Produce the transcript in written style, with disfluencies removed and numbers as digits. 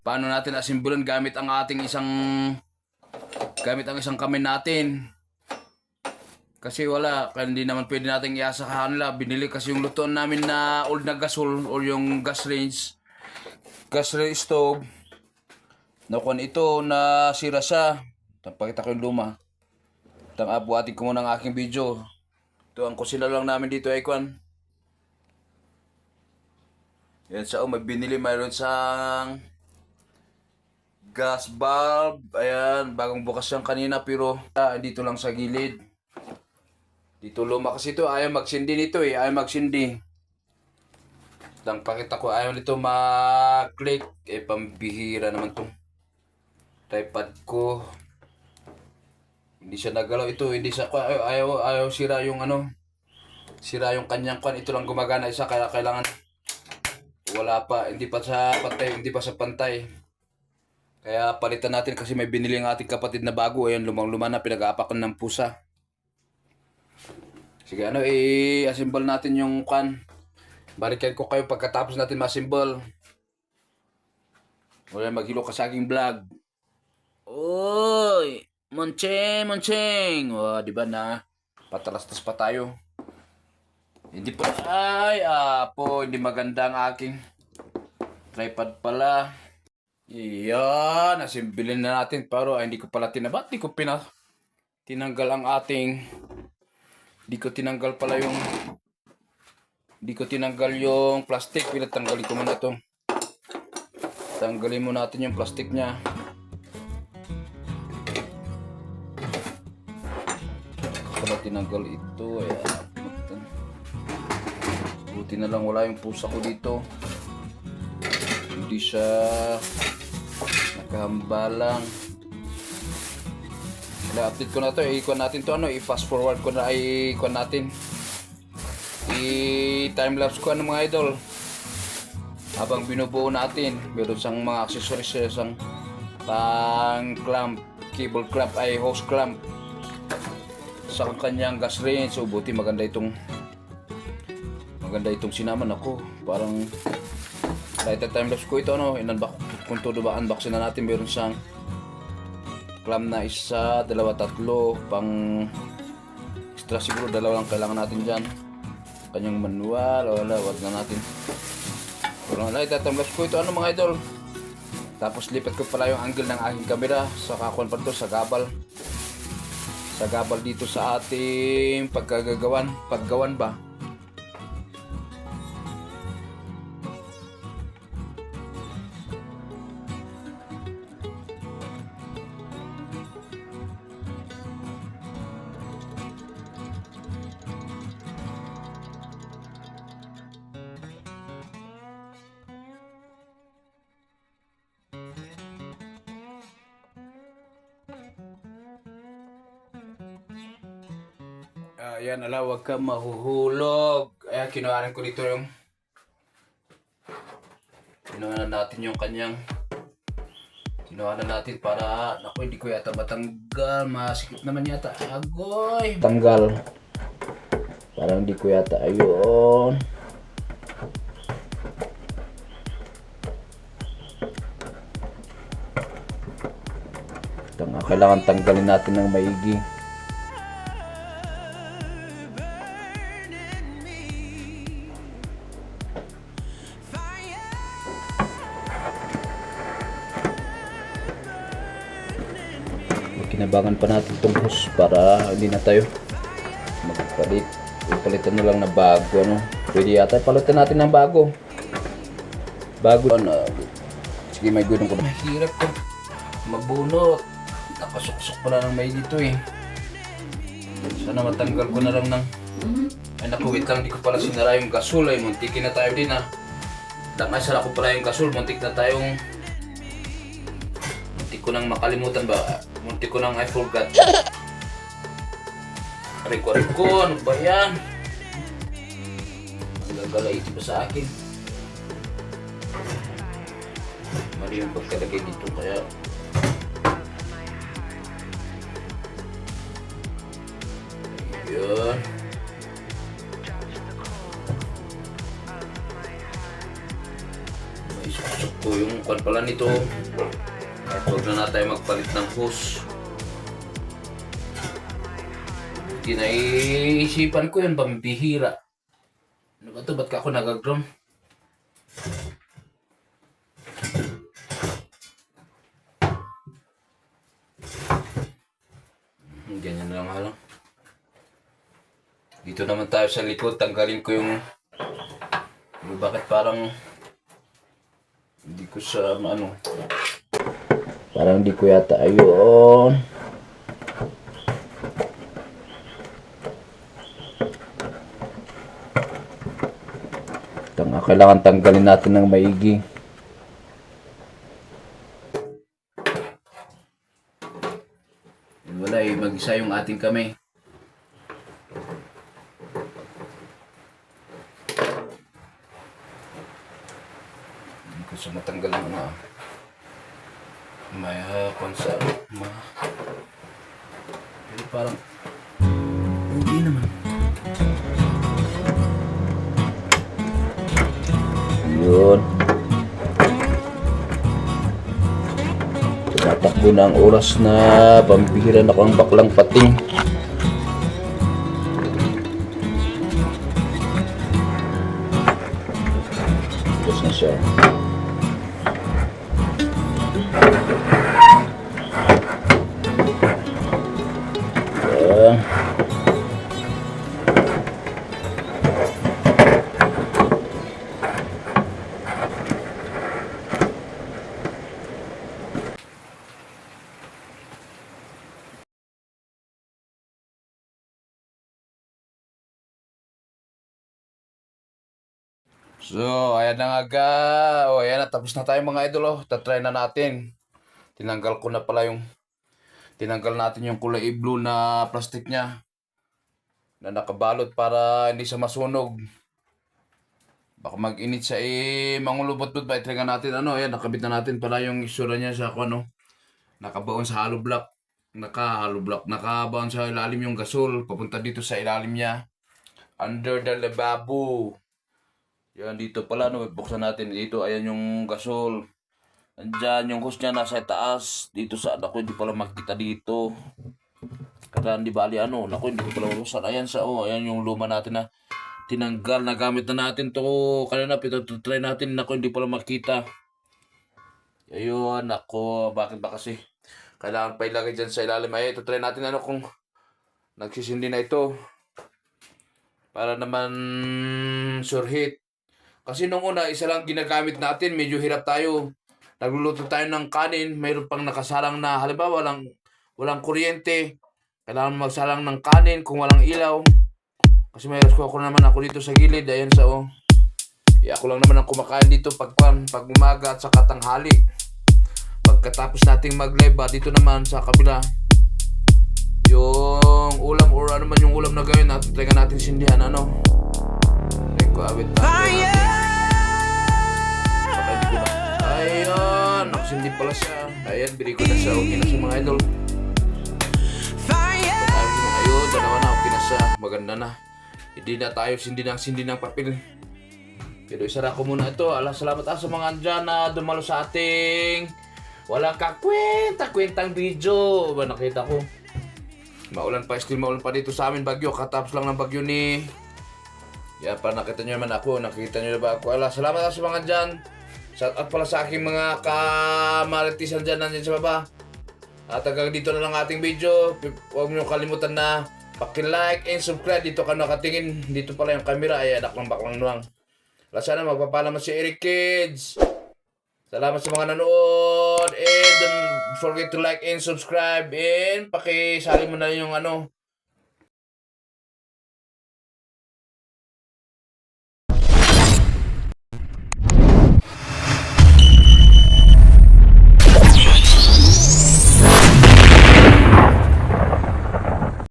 Paano natin asimbulan gamit ang isang kamay natin. Kasi wala, kaya hindi naman pwede natin iasa sa kanila. Binili kasi yung lutuan namin na old na gasol o yung gas range stove. Nakuha ito na sira siya. Pakita ko yung luma. Buhatin ko muna ang aking video. Ito ang kusina lang namin dito ay kwan. Yan siya, may binili mayroon sang gas bulb. Ayan, bagong bukas yan kanina pero dito lang sa gilid. Dito luma kasi ito, ayaw magsindi nito eh, ayaw magsindi. Lang pakita ko, ayaw nito mag-click. Pambihira naman to. Tripod ko. Hindi siya nagalaw ito, hindi siya, ayaw sira yung sira yung kanyang kwan. Ito lang gumagana isa, kaya kailangan, wala pa, hindi pa sa pantay. Kaya palitan natin kasi may binili ang ating kapatid na bago. Ayan, lumang-luma na, pinag-aapakan ng pusa. Sige, i-assemble natin yung kan. Balikan ko kayo pagkatapos natin ma-assemble. Wala, maghilo ka sa aking vlog. Oy! Moncheng! Oh, di ba na? Patalastas pa tayo. Hindi maganda ang aking tripod pala. Iyan, nasimbilin na natin. Pero hindi ko pala tinabat. Tinanggal ang ating. Hindi ko tinanggal yung plastic. Tanggalin ko muna ito. Tanggalin muna natin yung plastic niya. Pala tinanggal ito. Ayan. Buti na lang wala yung pusa ko dito. Hindi siya nakahambalang. I-update ko na to, i-kuha natin to, i-fast forward ko na, i-kuha natin, i-timelapse ko mga idol. Habang binubuo natin, meron sang mga accessories, sang pang clamp, cable clamp, hose clamp sa kanyang gas range. So buti maganda itong sinaman ako. Parang kahit timelapse ko ito, kung todo ba unboxing na natin, meron siyang clamp na isa, dalawa, tatlo, pang extra siguro dalawa lang kailangan natin dyan. Kanyang manual, wag na natin. Pero timelapse ko ito mga idol. Tapos lipat ko pala yung angle ng aking camera sa kakuan pa to, sa gabal dito sa ating paggawan ba. Ayan, wag ka mahuhulog. Ayan, kinuha ko dito yung kinuha na natin para, naku, hindi ko yata matanggal. Masikip naman yata. Agoy! Tanggal. Parang hindi ko yata, ayun. Kailangan tanggalin natin ng maigi. Kinabangan pa natin itong hose para hindi na tayo magpalit. Ipalitan na lang na bago. Pwede yata palitan natin ng bago. Sige, may gudong ko. Mahirap ko mabunot. Nakasuksok pala ng may dito eh. Sana matanggal ko na lang ng wait lang, di ko pala sinara yung gasol. Muntikin na tayo din Sara ko pala yung gasol. Muntik ko nang makalimutan ba. Muntik ko nang I forgot. Reko, ano ba yan? Ang gagala ito ba sa akin? Mali yung pagkalagay dito kaya yun. May susok ko yung kwan pala nito. Kahit huwag na tayo magpalit ng hose. Kinaisipan ko yun, pambihira. Ano ba ito? Ba't ka ako nagagrom? Ganyan lang lang. Dito naman tayo sa likod. Tanggalin ko yung bakit parang hindi ko sa ano. Parang hindi ko yata ayun. Kailangan tanggalin natin ng maigi. Wala mag-isa yung ating kamay. Hindi ko sa matanggal ng may konsa. Pero parang hindi naman. Yun. Tumatakbo na ang oras na pambihira na ko ang baklang pating. Tapos na siya. So, ayan na nga o ayan na, tapos na tayo mga idol oh. Tatry na natin. Tinanggal natin yung kulay blue na plastic niya na nakabalot para hindi siya masunog. Baka mag-init siya mangulubot-but ba, itry natin ayan, nakabit na natin pala yung isura niya sa nakabaon sa hollow block. Nakabaon sa ilalim yung gasol, papunta dito sa ilalim niya. Under the lababo. Yan, dito pala, buksan natin dito. Ayan yung gasol. Andyan, yung hose niya nasa taas. Dito sa, ako, hindi pala makita dito. Kaya hindi bali, naku, hindi ko pala malusan. Ayan ayan yung luma natin na tinanggal. Nagamit na natin to kanina, try natin. Naku, hindi pala makita. Ayun, naku, bakit ba kasi? Kailangan pa ilagay dyan sa ilalim. Ay, ito try natin kung nagsisindi na ito. Para naman sure hit. Kasi nung una, isa lang ginagamit natin, medyo hirap tayo. Nagluluto tayo ng kanin, mayroon pang nakasalang na, halimbawa, walang kuryente. Kailangan magsalang ng kanin kung walang ilaw. Kasi may rasko ako naman ako dito sa gilid, ayan ako lang naman ang kumakain dito pag umaga at saka tanghali. Pagkatapos nating mag-live dito naman sa kabila, yung ulam or ano man yung ulam na gawin natin, try natin sindihan, awit natin. Ayan, nakasindi pala siya. Ayan, bili ko na siya. Okay na siya mga idol. Ayun, dalawa na. Okay na siya. Maganda na. Hindi na tayo sindi ng papel. Pero isara ko muna ito. Salamat sa mga andyan na dumalo sa ating walang kakwenta-kwentang video. Ba, nakita ko. Maulan pa dito sa amin. Bagyo. Katapos lang ng bagyo ni... Yan pa, nakita nyo naman ako. Nakita nyo na ba ako? Salamat sa mga dyan. Shout out pala sa aking mga kamaritisan dyan nandiyan sa baba. At hanggang dito na lang ating video. Huwag nyo kalimutan na paki-like and subscribe. Dito ka nakatingin. Dito pala yung camera. Ay, anak ng baklang nuwang. Sana magpapalaman si Eric Kids. Salamat sa mga nanood. And don't forget to like and subscribe. And pakisali mo na yung